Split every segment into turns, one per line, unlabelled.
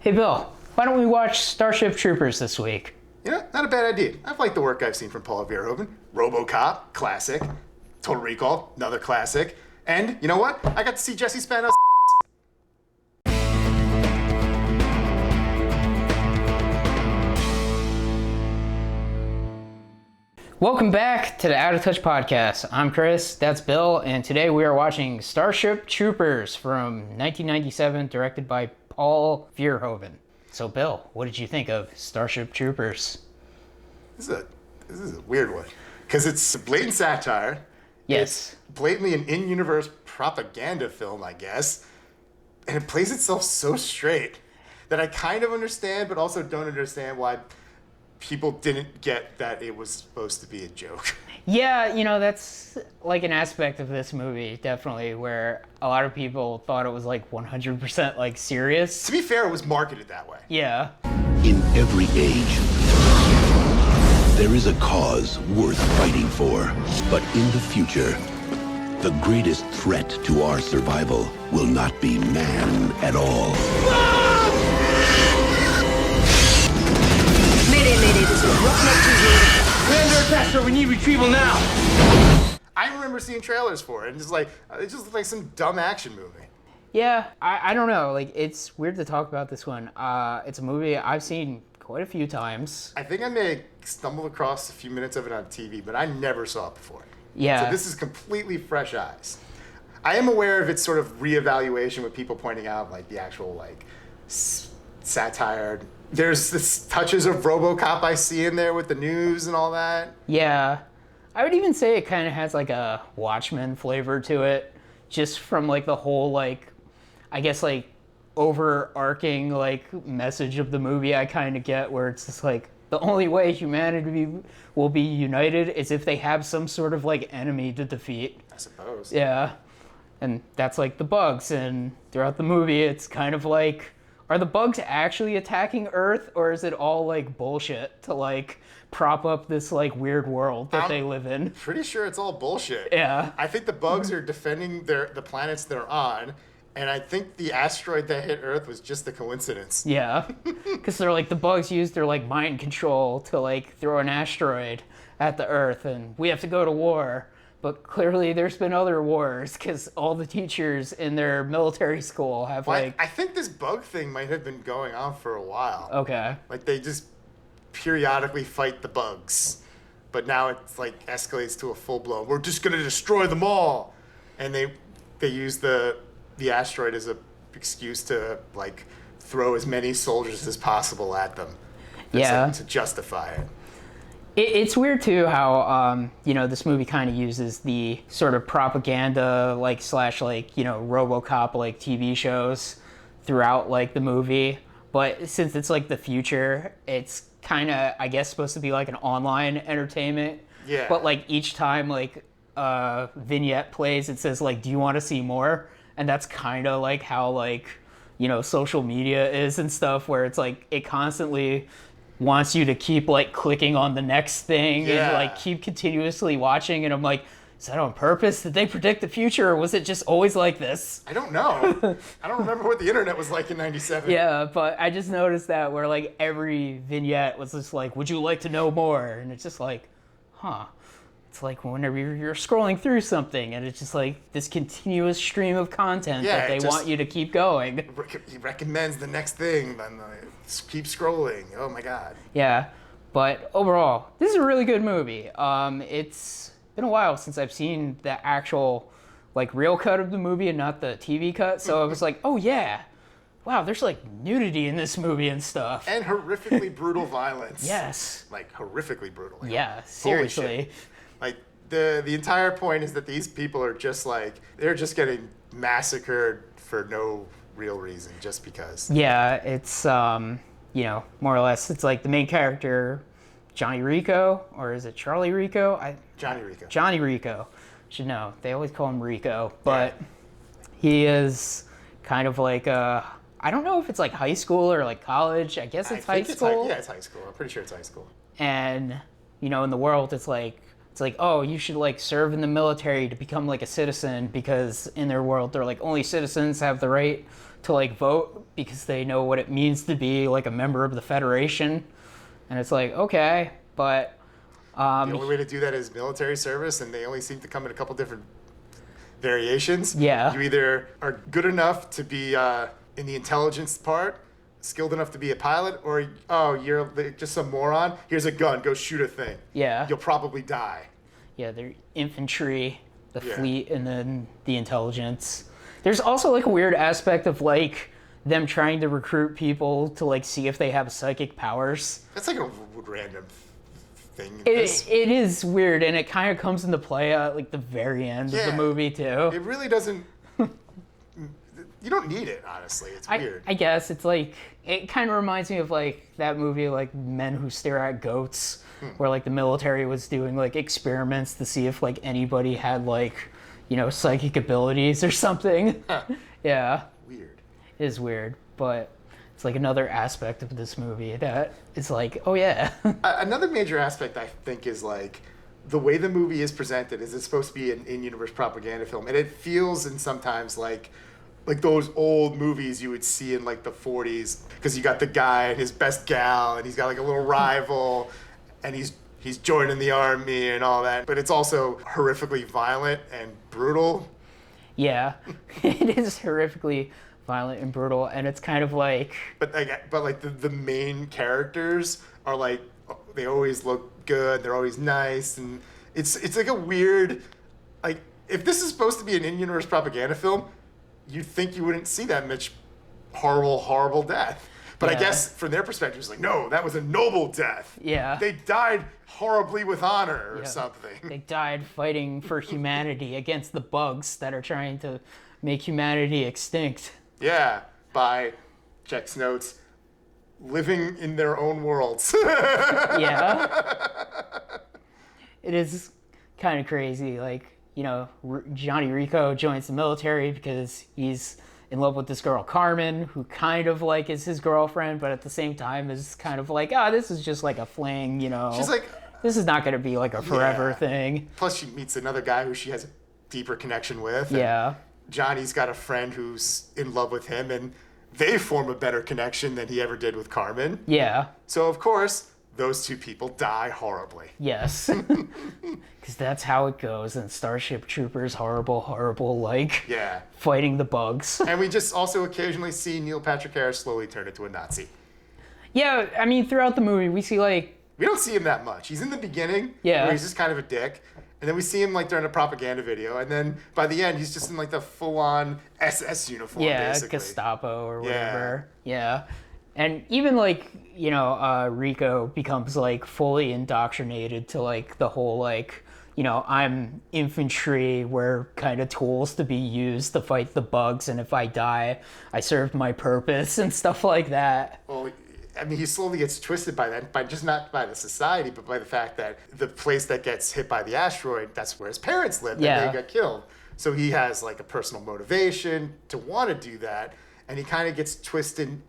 Hey Bill, why don't we watch Starship Troopers this week?
You know, not a bad idea. I've liked the work I've seen from Paul Verhoeven. RoboCop, classic. Total Recall, another classic. And, you know what? I got to see Jesse Spano's
Welcome back to the Out of Touch podcast. I'm Chris, that's Bill, and today we are watching Starship Troopers from 1997, directed by Paul Verhoeven. So Bill, what did you think of Starship Troopers?
This is a weird one. Because it's a blatant satire.
Yes.
It's blatantly an in-universe propaganda film, I guess. And it plays itself so straight that I kind of understand, but also don't understand why people didn't get that it was supposed to be a joke.
Yeah, you know, that's like an aspect of this movie, definitely, where a lot of people thought it was like 100% like serious.
To be fair, it was marketed that way.
Yeah.
In every age, there is a cause worth fighting for. But in the future, the greatest threat to our survival will not be man at all.
Mayday, this is Roughneck 2 here.
We're under attack, sir. We need retrieval now.
I remember seeing trailers for it, and it just looked like some dumb action movie.
Yeah, I don't know. Like, it's weird to talk about this one. It's a movie I've seen quite a few times.
I think I may have stumbled across a few minutes of it on TV, but I never saw it before.
Yeah.
So this is completely fresh eyes. I am aware of its sort of reevaluation with people pointing out, like, the actual, like, satire. There's this touches of RoboCop I see in there with the news and all that.
Yeah. I would even say it kind of has like a Watchmen flavor to it, just from like the whole like, I guess like overarching like message of the movie I kind of get, where it's just like the only way humanity will be united is if they have some sort of like enemy to defeat.
I suppose.
Yeah. And that's like the bugs, and throughout the movie it's kind of like, are the bugs actually attacking Earth, or is it all like bullshit to like prop up this like weird world that they live in?
Pretty sure it's all bullshit.
Yeah.
I think the bugs are defending the planets they're on, and I think the asteroid that hit Earth was just a coincidence.
Yeah. Because they're like, the bugs use their like mind control to like throw an asteroid at the Earth, and we have to go to war. But clearly there's been other wars, because all the teachers in their military school have
Well,
like...
I think this bug thing might have been going on for a while.
Okay.
Like, they just periodically fight the bugs. But now it's like escalates to a full-blown, we're just going to destroy them all. And they use the asteroid as a excuse to like throw as many soldiers as possible at them.
Yeah.
Like, to justify it.
It's weird too how you know, this movie kind of uses the sort of propaganda like slash like, you know, RoboCop like TV shows throughout like the movie, but since it's like the future, it's kind of, I guess, supposed to be like an online entertainment.
Yeah.
But like each time like a vignette plays, it says like, do you want to see more? And that's kind of like how like, you know, social media is and stuff, where it's like it constantly wants you to keep like clicking on the next thing and like keep continuously watching. And I'm like, is that on purpose? Did they predict the future, or was it just always like this?
I don't know. I don't remember what the internet was like in 97.
Yeah, but I just noticed that where like every vignette was just like, would you like to know more? And it's just like, huh. It's like whenever you're scrolling through something and it's just like this continuous stream of content that they want you to keep going.
He recommends the next thing, then keep scrolling. Oh my God.
Yeah, but overall, this is a really good movie. It's been a while since I've seen the actual like real cut of the movie and not the TV cut, so I was like, oh yeah, wow, there's like nudity in this movie and stuff.
And horrifically brutal violence.
Yes.
Like horrifically brutal. Like,
yeah, seriously.
Like the entire point is that these people are just like, they're just getting massacred for no real reason, just because.
Yeah, it's you know, more or less, it's like the main character, Johnny Rico, or is it Charlie Rico?
Johnny Rico.
Johnny Rico. Should know. They always call him Rico, but he is kind of like I don't know if it's like high school or like college. I guess it's high school.
It's high school. I'm pretty sure it's high school.
And you know, in the world, it's like, oh, you should like serve in the military to become like a citizen, because in their world, they're like, only citizens have the right to like vote because they know what it means to be like a member of the Federation. And it's like, okay, but
The only way to do that is military service, and they only seem to come in a couple different variations.
Yeah.
You either are good enough to be in the intelligence part, skilled enough to be a pilot, or you're just some moron. Here's a gun, go shoot a thing.
Yeah.
You'll probably die.
Yeah, they're infantry, the
Yeah.
fleet, and then the intelligence. There's also like a weird aspect of like them trying to recruit people to like see if they have psychic powers.
That's like a random thing. In this.
It is weird, and it kind of comes into play at like the very end of the
Yeah.
movie too.
It really doesn't. You don't need it, honestly. It's weird.
I guess it's like it kind of reminds me of like that movie like Men Who Stare at Goats, where like the military was doing like experiments to see if like anybody had like, you know, psychic abilities or something. Yeah,
Weird.
it is weird, but it's like another aspect of this movie that is like, oh yeah.
Another major aspect I think is like the way the movie is presented. Is it's supposed to be an in-universe propaganda film, and it feels and sometimes like those old movies you would see in like the 40s, because you got the guy and his best gal, and he's got like a little rival, and he's joining the army and all that. But it's also horrifically violent and brutal.
Yeah, it is horrifically violent and brutal, and it's kind of like,
But the main characters are like, they always look good, they're always nice, and it's like a weird, like, if this is supposed to be an in-universe propaganda film, you'd think you wouldn't see that much horrible death. But
Yeah.
I guess from their perspective, it's like, no, that was a noble death.
Yeah.
They died horribly with honor or
Yeah.
something.
They died fighting for humanity against the bugs that are trying to make humanity extinct.
Yeah, by, checks notes, living in their own worlds.
Yeah. It is kind of crazy. Like, you know, Johnny Rico joins the military because he's in love with this girl, Carmen, who kind of like is his girlfriend, but at the same time is kind of like, this is just like a fling, you know.
She's like,
this is not going to be like a forever
Yeah.
thing.
plus she meets another guy who she has a deeper connection with. and
Yeah.
Johnny's got a friend who's in love with him, and they form a better connection than he ever did with Carmen.
Yeah.
So, of course, those two people die horribly.
Yes. Because that's how it goes in Starship Troopers, horrible, like,
Yeah.
fighting the bugs.
And we just also occasionally see Neil Patrick Harris slowly turn into a Nazi.
Yeah, I mean, throughout the movie, we see, like,
We don't see him that much. He's in the beginning,
Yeah.
where he's just kind of a dick. And then we see him like during a propaganda video, and then by the end, he's just in like the full-on SS uniform,
yeah,
basically.
Gestapo or whatever. Yeah. And even, like, you know, Rico becomes, like, fully indoctrinated to, like, the whole, like, you know, I'm infantry, we're kind of tools to be used to fight the bugs, and if I die, I served my purpose and stuff like that.
Well, I mean, he slowly gets twisted by that, by just not by the society, but by the fact that the place that gets hit by the asteroid, that's where his parents lived,
Yeah.
and they got killed. So he has like a personal motivation to want to do that, and he kind of gets twisted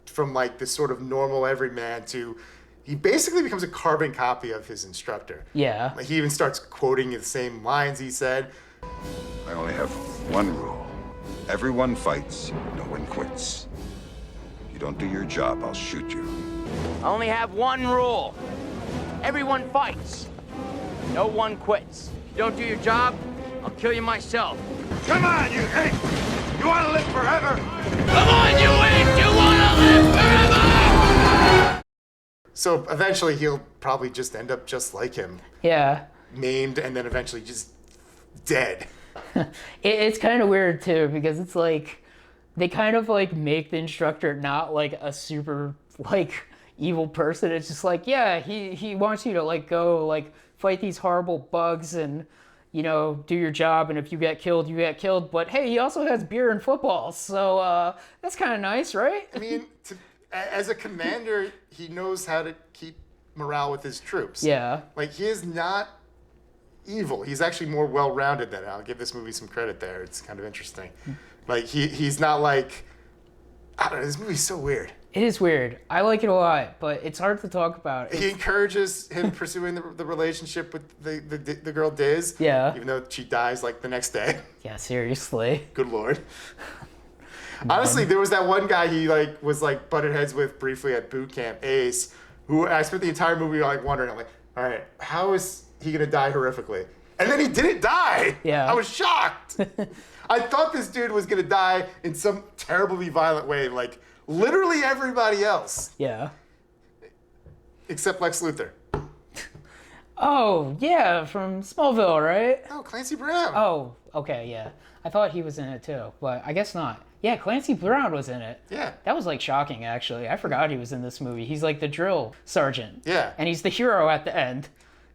from like this sort of normal everyman to, he basically becomes a carbon copy of his instructor.
Yeah.
Like he even starts quoting the same lines he said.
I only have one rule. Everyone fights, no one quits. You don't do your job, I'll shoot you.
I only have one rule. Everyone fights. No one quits. You don't do your job, I'll kill you myself.
Come on, you ape! You want to live forever?
Come on, you ape! You wanna live forever?
So eventually he'll probably just end up just like him,
Yeah.
maimed and then eventually just dead.
It's kind of weird too, because it's like they kind of like make the instructor not like a super like evil person. It's just like, yeah, he wants you to like go like fight these horrible bugs and, you know, do your job, and if you get killed, you get killed. But hey, he also has beer and football, so that's kind of nice, right?
I mean, as a commander, he knows how to keep morale with his troops.
Yeah.
Like, he is not evil. He's actually more well-rounded than that. I'll give this movie some credit there. It's kind of interesting. Like, he's not like, I don't know, this movie's so weird.
It is weird. I like it a lot, but it's hard to talk about.
He encourages him pursuing the relationship with the girl Diz.
Yeah.
Even though she dies, like, the next day.
Yeah, seriously.
Good Lord. Honestly, there was that one guy he was butted heads with briefly at boot camp, Ace, who I spent the entire movie wondering, I'm like, all right, how is he gonna die horrifically? And then he didn't die.
Yeah.
I was shocked. I thought this dude was gonna die in some terribly violent way, like literally everybody else,
Yeah.
except Lex Luthor.
Oh, yeah, from Smallville, right?
Oh, Clancy Brown.
Oh, okay, yeah. I thought he was in it too, but I guess not. Yeah, Clancy Brown was in it.
Yeah.
That was shocking, actually. I forgot he was in this movie. He's the drill sergeant.
Yeah.
And he's the hero at the end.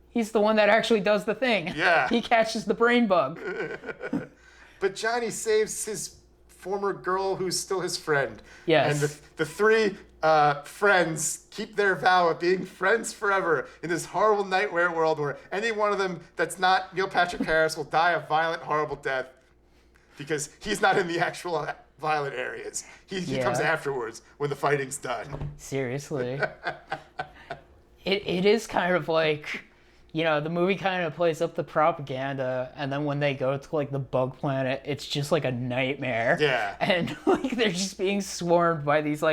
He's the one that actually does the thing.
Yeah.
He catches the brain bug.
But Johnny saves his former girl who's still his friend.
Yes.
And the three friends keep their vow of being friends forever in this horrible nightmare world where any one of them that's not Neil Patrick Harris will die a violent, horrible death because he's not in the actual violent areas. He comes afterwards when the fighting's done.
Seriously. It is kind of the movie kind of plays up the propaganda, and then when they go to the bug planet, it's just a nightmare.
Yeah.
And they're just being swarmed by these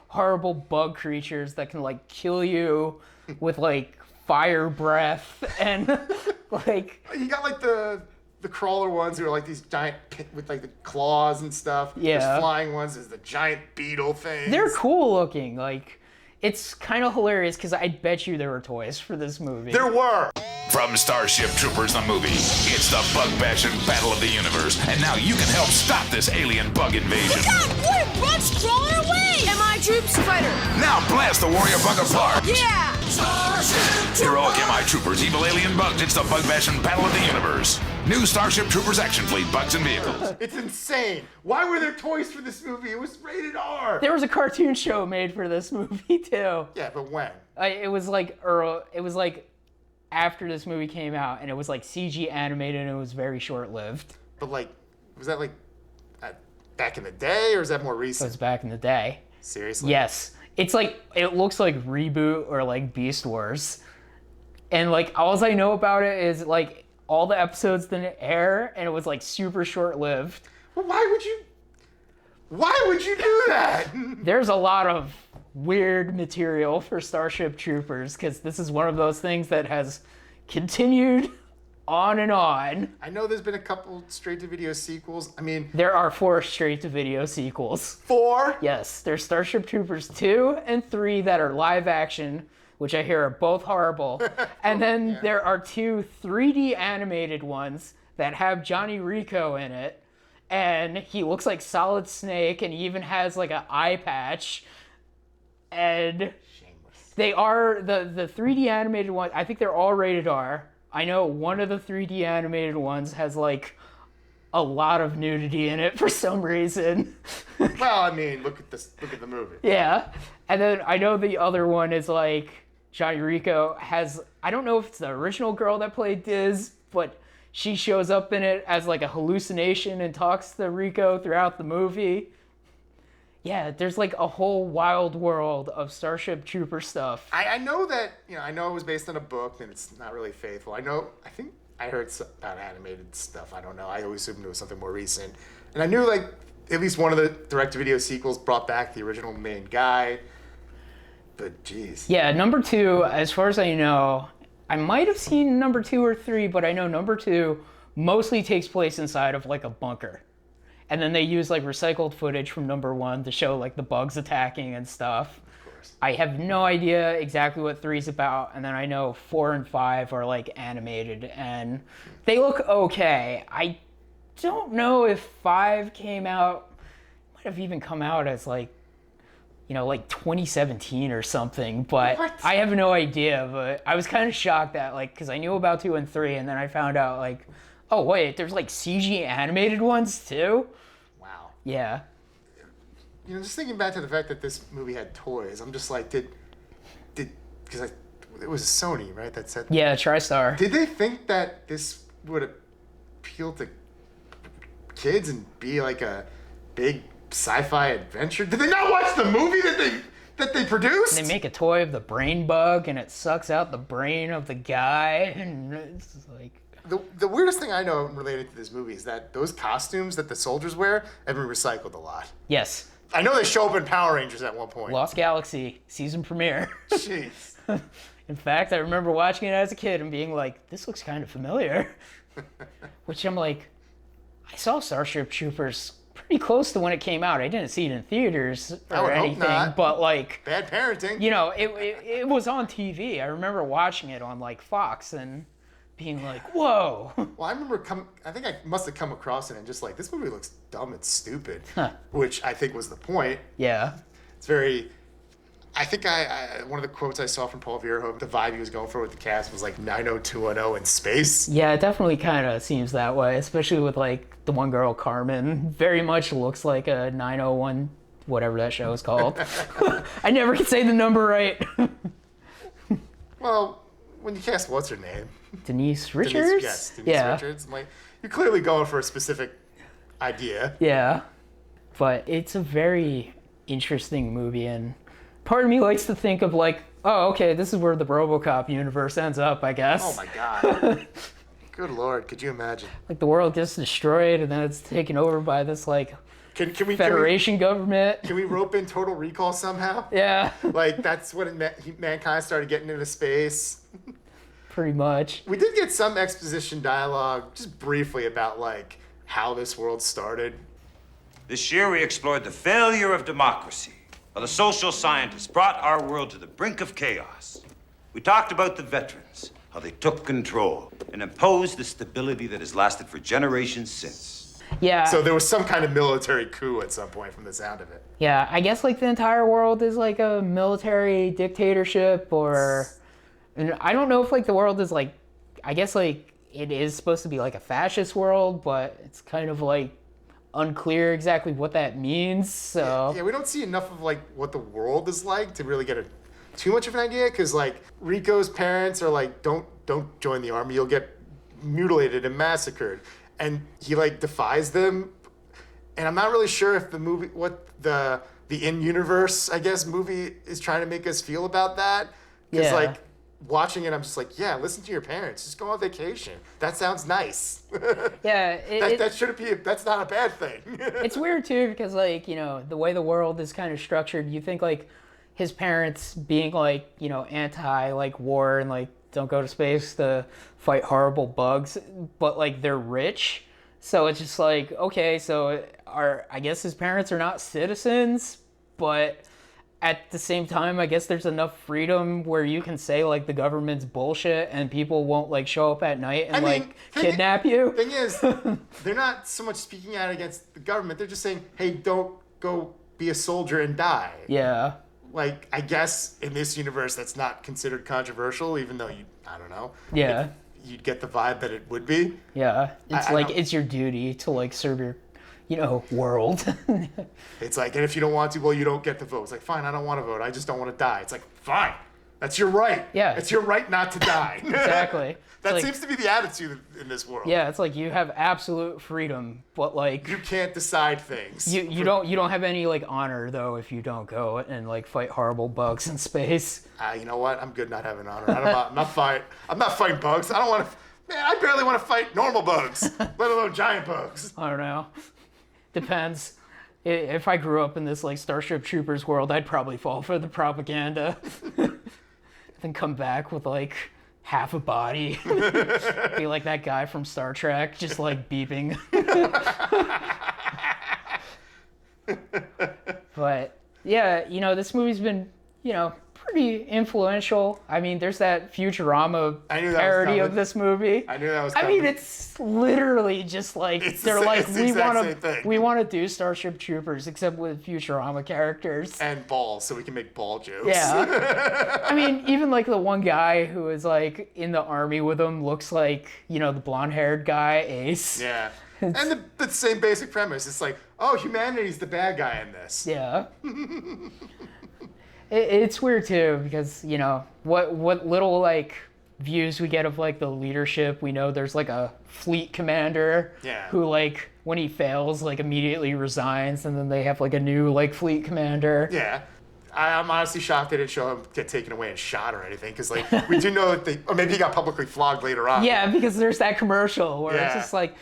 horrible bug creatures that can kill you with fire breath and
You got the crawler ones who are these giant with the claws and stuff.
Yeah.
There's flying ones. There's the giant beetle things.
they're cool looking. It's kind of hilarious because I bet you there were toys for this movie.
There were.
From Starship Troopers the movie, it's the bug bashing battle of the universe, and now you can help stop this alien bug invasion.
God, what are bugs crawling away? MI Troops Fighter.
Now blast the warrior bug apart.
Yeah.
Heroic MI Troopers, evil alien bugs, it's the bug bashing battle of the universe. New Starship Troopers action fleet, bugs and vehicles.
It's insane. Why were there toys for this movie? It was rated R.
There was a cartoon show made for this movie too.
Yeah, but when?
It was after this movie came out, and it was CG animated, and it was very short-lived.
But was that back in the day, or is that more
It
recent?
was back in the day.
Seriously?
Yes. It's it looks like Reboot or Beast Wars. And all I know about it is all the episodes didn't air, and it was super short-lived.
Well, why would you do that?
There's a lot of weird material for Starship Troopers because this is one of those things that has continued on and on.
I know there's been a couple straight-to-video sequels. I mean,
There are 4 straight-to-video sequels.
4?
Yes, there's Starship Troopers 2 and 3 that are live action, which I hear are both horrible. And then there are 2 3D animated ones that have Johnny Rico in it. And he looks like Solid Snake, and he even has an eye patch. And they are the 3D animated ones. I think they're all rated R. I know one of the 3D animated ones has a lot of nudity in it for some reason.
Well, I mean, look at the movie.
Yeah. And then I know the other one is Johnny Rico has, I don't know if it's the original girl that played Diz, but she shows up in it as a hallucination and talks to Rico throughout the movie. Yeah, there's a whole wild world of Starship Trooper stuff.
I know that, I know it was based on a book and it's not really faithful. I think I heard about animated stuff. I don't know. I always assumed it was something more recent. And I knew at least one of the direct-to-video sequels brought back the original main guy. But geez.
Yeah, number 2, as far as I know, I might have seen number 2 or 3, but I know number 2 mostly takes place inside of a bunker. And then they use recycled footage from number 1 to show the bugs attacking and stuff.
Of course.
I have no idea exactly what 3's about, and then I know 4 and 5 are animated and they look okay. I don't know if 5 came out, might have even come out as 2017 or something, but
What?
I have no idea. But I was kind of shocked that because I knew about 2 and 3, and then I found out oh wait, there's CG animated ones too.
Wow.
Yeah.
Just thinking back to the fact that this movie had toys, I'm just because it was Sony, right? That said.
Yeah, TriStar.
Did they think that this would appeal to kids and be a big sci-fi adventure? Did they not watch the movie that they produced?
They make a toy of the brain bug, and it sucks out the brain of the guy, and it's
The weirdest thing I know related to this movie is that those costumes that the soldiers wear have been recycled a lot.
Yes.
I know they show up in Power Rangers at one point.
Lost Galaxy season premiere.
Jeez.
In fact, I remember watching it as a kid and being like, this looks kind of familiar. Which I'm like, I saw Starship Troopers pretty close to when it came out. I didn't see it in theaters or anything, but like,
bad parenting.
You know, it was on TV. I remember watching it on like Fox and being like, whoa.
Well, I remember I think I must have come across it and just like, this movie looks dumb and stupid, which I think was the point.
Yeah.
It's very, I think one of the quotes I saw from Paul Verhoeven, the vibe he was going for with the cast was like 90210 in space.
Yeah, it definitely kind of seems that way, especially with like the one girl, Carmen. Very much looks like a 901, whatever that show is called. I never can say the number right.
Well, when you cast, what's her name?
Denise Richards?
Denise Richards. I'm like, you're clearly going for a specific idea.
Yeah. But it's a very interesting movie, and part of me likes to think of like, oh, okay, this is where the RoboCop universe ends up, I guess.
Oh my god. Good lord, could you imagine?
Like the world gets destroyed and then it's taken over by this like Federation government.
Can we rope in Total Recall somehow?
Yeah.
Like that's when mankind started getting into space.
Pretty much.
We did get some exposition dialogue, just briefly, about like how this world started.
This year we explored the failure of democracy, while the social scientists brought our world to the brink of chaos. We talked about the veterans, how they took control and imposed the stability that has lasted for generations since.
Yeah.
So there was some kind of military coup at some point from the sound of it.
Yeah, I guess like the entire world is like a military dictatorship, or and I don't know if like the world is like, I guess like it is supposed to be like a fascist world, but it's kind of like unclear exactly what that means. So
yeah, we don't see enough of like what the world is like to really get too much of an idea, because like Rico's parents are like, don't join the army, you'll get mutilated and massacred, and he like defies them. And I'm not really sure if the movie, what the in-universe, I guess, movie is trying to make us feel about that, because like watching it, I'm just like, yeah, listen to your parents, just go on vacation, that sounds nice.
Yeah,
that shouldn't be, that's not a bad thing.
It's weird too, because like, you know, the way the world is kind of structured, you think like his parents being like, you know, anti like war and like don't go to space to fight horrible bugs, but like they're rich, so it's just like, okay, so I guess his parents are not citizens, but at the same time, I guess there's enough freedom where you can say like the government's bullshit and people won't like show up at night and like kidnap you.
Thing is, they're not so much speaking out against the government. They're just saying, hey, don't go be a soldier and die.
Yeah.
Like, I guess in this universe that's not considered controversial, even though I don't know.
Yeah.
You'd get the vibe that it would be.
Yeah. It's like, it's your duty to like serve your, you know, world.
It's like, and if you don't want to, well, you don't get the vote. It's like, fine, I don't want to vote. I just don't want to die. It's like, fine. That's your right.
Yeah.
It's your right not to die.
Exactly.
That
like,
seems to be the attitude in this world.
Yeah, it's like you have absolute freedom, but like
you can't decide things.
You don't have any like honor though if you don't go and like fight horrible bugs in space.
You know what? I'm good not having honor. I'm not fighting bugs. I don't want to. Man, I barely want to fight normal bugs, let alone giant bugs.
I don't know. Depends. If I grew up in this like Starship Troopers world, I'd probably fall for the propaganda. Then come back with like half a body. Be like that guy from Star Trek, just like beeping. But yeah, you know, this movie's been, you know, pretty influential. I mean, there's that Futurama parody of this movie.
I knew that was coming.
I mean, it's literally just like they're like, we want to do Starship Troopers except with Futurama characters
and balls, so we can make ball jokes.
Yeah. I mean, even like the one guy who is like in the army with him looks like, you know, the blonde-haired guy, Ace.
Yeah. And the same basic premise. It's like, oh, humanity's the bad guy in this.
Yeah. It's weird too, because, you know, what little like views we get of like the leadership, we know there's like a fleet commander who like when he fails like immediately resigns, and then they have like a new like fleet commander.
Yeah. I'm honestly shocked they didn't show him get taken away and shot or anything, because like we do know that or maybe he got publicly flogged later on.
Yeah, because there's that commercial where it's just like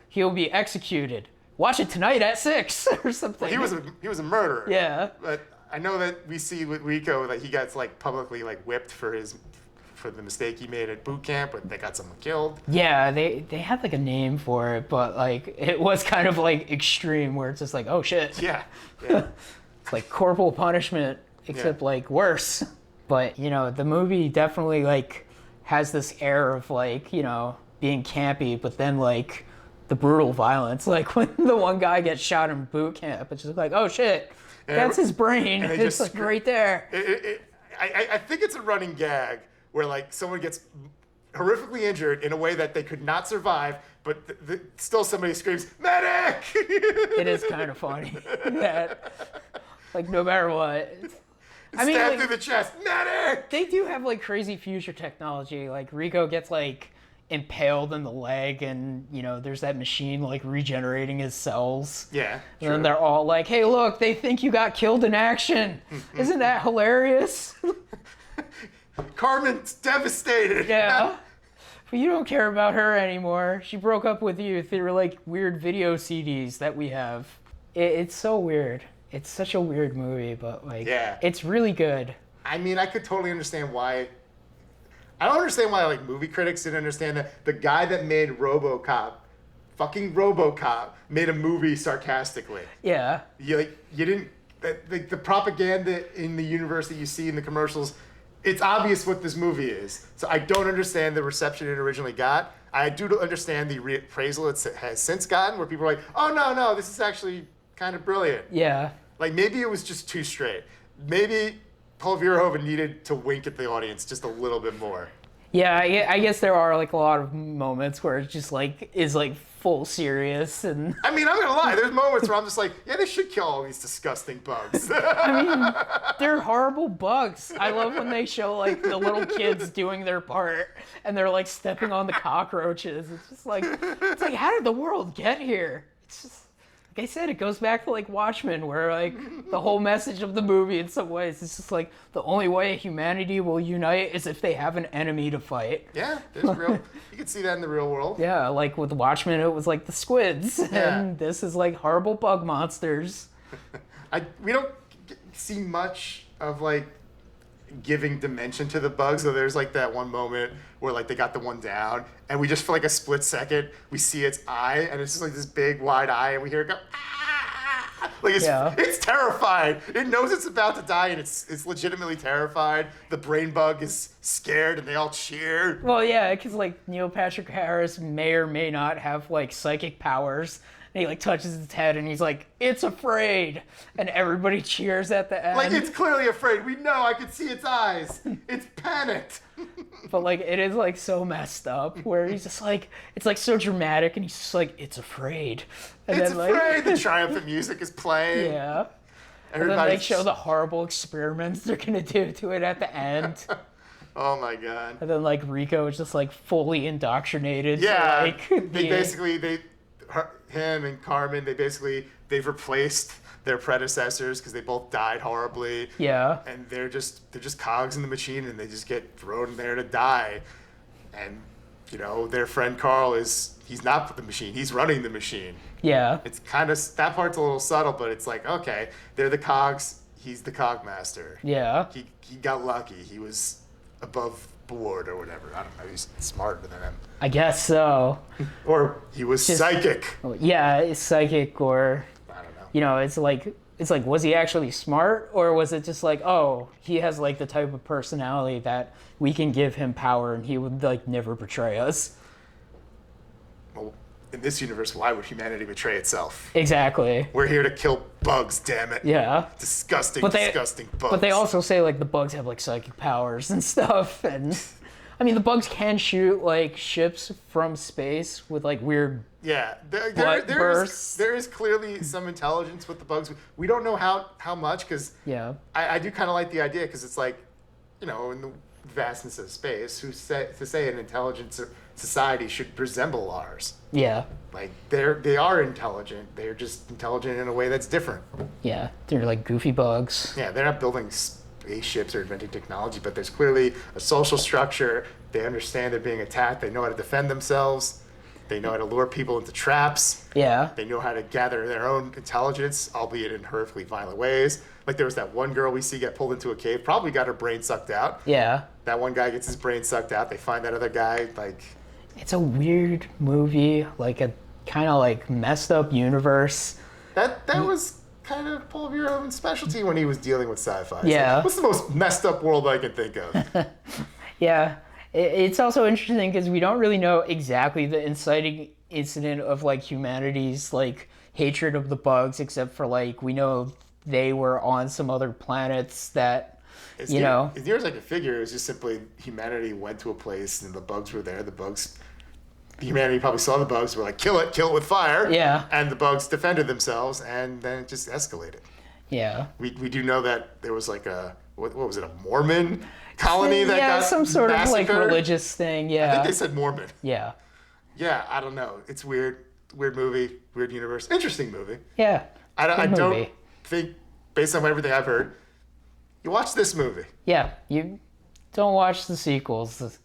he'll be executed. Watch it tonight at 6 or something.
Well, he was a murderer.
Yeah.
But I know that we see with Rico that he gets like publicly like whipped for the mistake he made at boot camp, but they got someone killed.
Yeah, they had like a name for it, but like it was kind of like extreme, where it's just like, oh shit.
Yeah.
It's like corporal punishment, except like worse. But the movie definitely like has this air of like being campy, but then like the brutal violence, like when the one guy gets shot in boot camp, it's just like, oh shit, that's his brain. It's like right there.
I think it's a running gag where like someone gets horrifically injured in a way that they could not survive, but still somebody screams, medic!
It is kind of funny that, like, no matter what.
Stab through the chest, medic!
They do have like crazy future technology. Like Rico gets like impaled in the leg, and there's that machine like regenerating his cells.
Yeah.
And then they're all like, hey look, they think you got killed in action. Isn't that hilarious?
Carmen's devastated.
Yeah. But you don't care about her anymore. She broke up with you through like weird video CDs that we have. It's so weird. It's such a weird movie, but like it's really good.
I mean, I could totally understand why. I don't understand why like movie critics didn't understand that the guy that made fucking RoboCop, made a movie sarcastically.
Yeah.
You didn't the propaganda in the universe that you see in the commercials. It's obvious what this movie is. So I don't understand the reception it originally got. I do understand the reappraisal it has since gotten, where people are like, oh no, this is actually kind of brilliant.
Yeah.
Like maybe it was just too straight. Maybe Paul Verhoeven needed to wink at the audience just a little bit more.
Yeah, I guess there are like a lot of moments where it just like is like full serious, and
I mean, I'm gonna lie, there's moments where I'm just like, yeah, they should kill all these disgusting bugs.
I mean, they're horrible bugs. I love when they show like the little kids doing their part and they're like stepping on the cockroaches. It's like how did the world get here? It's just like I said, it goes back to like Watchmen, where like the whole message of the movie in some ways is just like the only way humanity will unite is if they have an enemy to fight.
Yeah, you can see that in the real world.
Yeah, like with Watchmen, it was like the squids, and this is like horrible bug monsters.
We don't see much of like giving dimension to the bugs, though. There's like that one moment where like they got the one down, and we just for like a split second we see its eye, and it's just like this big wide eye, and we hear it go ah! Like it's terrified. It knows it's about to die, and it's legitimately terrified. The brain bug is scared, and they all cheer.
Well, yeah, because like Neil Patrick Harris may or may not have like psychic powers. And he like touches its head and he's like, it's afraid. And everybody cheers at the end.
Like, it's clearly afraid. We know, I can see its eyes. It's panicked.
But like, it is like so messed up where he's just like, it's like so dramatic and he's just like, it's afraid. And
it's
then,
afraid.
Like,
the triumphant music is playing.
Yeah. And then they show the horrible experiments they're going to do to it at the end.
Oh my God.
And then like Rico is just like fully indoctrinated.
Yeah.
To, like,
him and Carmen, they've replaced their predecessors because they both died horribly.
Yeah.
And they're just cogs in the machine, and they just get thrown in there to die. And their friend Carl he's not the machine, he's running the machine.
Yeah.
It's kind of, that part's a little subtle, but it's like, okay, they're the cogs, he's the cog master.
Yeah.
He got lucky. He was above board or whatever. I don't know. He's smarter than him.
I guess so.
Or he was psychic.
Yeah, it's psychic, or
I don't know.
It's like was he actually smart, or was it just like, oh, he has like the type of personality that we can give him power and he would like never betray us?
Well, in this universe, why would humanity betray itself?
Exactly.
We're here to kill bugs, damn it.
Yeah.
Disgusting bugs.
But they also say like the bugs have like psychic powers and stuff, and I mean the bugs can shoot like ships from space with like weird bursts.
There is clearly some intelligence with the bugs. We don't know how much, because I do kind of like the idea, because it's like, in vastness of space, who's to say an intelligent society should resemble ours.
Yeah.
Like, they are intelligent. They're just intelligent in a way that's different.
Yeah. They're like goofy bugs.
Yeah, they're not building spaceships or inventing technology, but there's clearly a social structure. They understand they're being attacked. They know how to defend themselves. They know how to lure people into traps.
Yeah.
They know how to gather their own intelligence, albeit in horrifically violent ways. Like, there was that one girl we see get pulled into a cave, probably got her brain sucked out.
Yeah.
That one guy gets his brain sucked out. They find that other guy, like...
It's a weird movie, like a kind of like messed up universe.
That was kind of Paul Verhoeven's specialty when he was dealing with sci-fi.
Yeah.
What's the most messed up world I can think of?
Yeah. It's also interesting because we don't really know exactly the inciting incident of like humanity's like hatred of the bugs, except for like we know they were on some other planets that,
As near as I can figure, it was just simply humanity went to a place and the bugs were there. Humanity probably saw the bugs, were like, kill it with fire.
Yeah.
And the bugs defended themselves, and then it just escalated.
Yeah.
We do know that there was like what was it, a Mormon colony that got
some sort
massacred?
of like religious thing. Yeah.
I think they said Mormon.
Yeah.
Yeah, I don't know. It's weird. Weird movie, weird universe. Interesting movie.
Yeah.
I
Good
don't
movie.
think, based on everything I've heard, you watch this movie.
Yeah. You don't watch the sequels.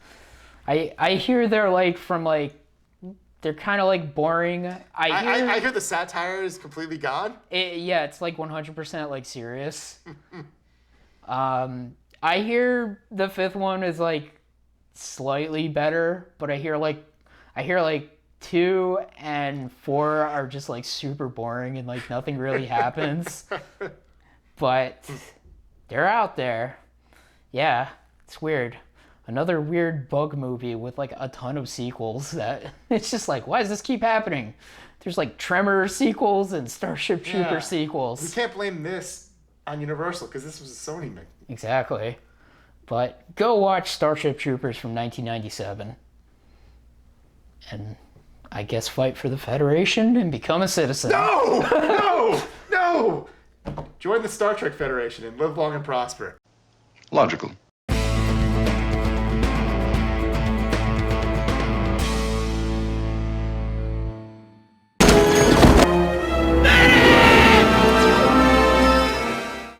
I hear they're like from like they're kind of like boring.
I hear the satire is completely gone.
Yeah, it's like 100% like serious. I hear the fifth one is like slightly better, but I hear like 2 and 4 are just like super boring and like nothing really happens. But they're out there. Yeah, it's weird. Another weird bug movie with like a ton of sequels that it's just like, why does this keep happening? There's like Tremor sequels and Starship Troopers sequels.
We can't blame this on Universal because this was a Sony movie.
Exactly. But go watch Starship Troopers from 1997. And I guess fight for the Federation and become a citizen.
No! Join the Star Trek Federation and live long and prosper.
Logical.